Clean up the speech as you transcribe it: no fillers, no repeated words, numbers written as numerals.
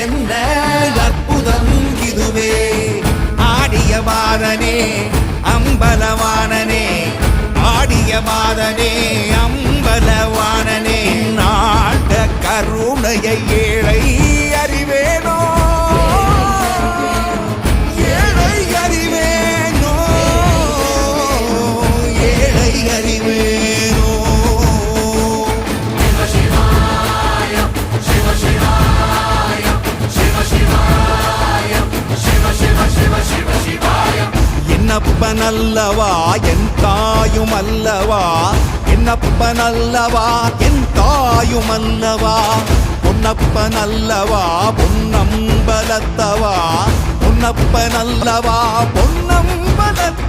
என்ன அற்புதம் இதுவே. ஆடிய மாதனே அம்பலவானனே, ஆடிய மாதனே அம்பலவானனே, நாட கருணையை ஏழை அறிவேனோ, ஏழை அறிவேனோ, ஏழை அறிவேனோ. என்னப்பனல்லவா என் தாயும் அல்லவா, என்னப்பனல்லவா என் தாயும் அல்லவா, பொன்னப்பனல்லவா பொன்னம்பலத்தவா, பொன்னப்பனல்லவா பொன்னம்பலத்தவா.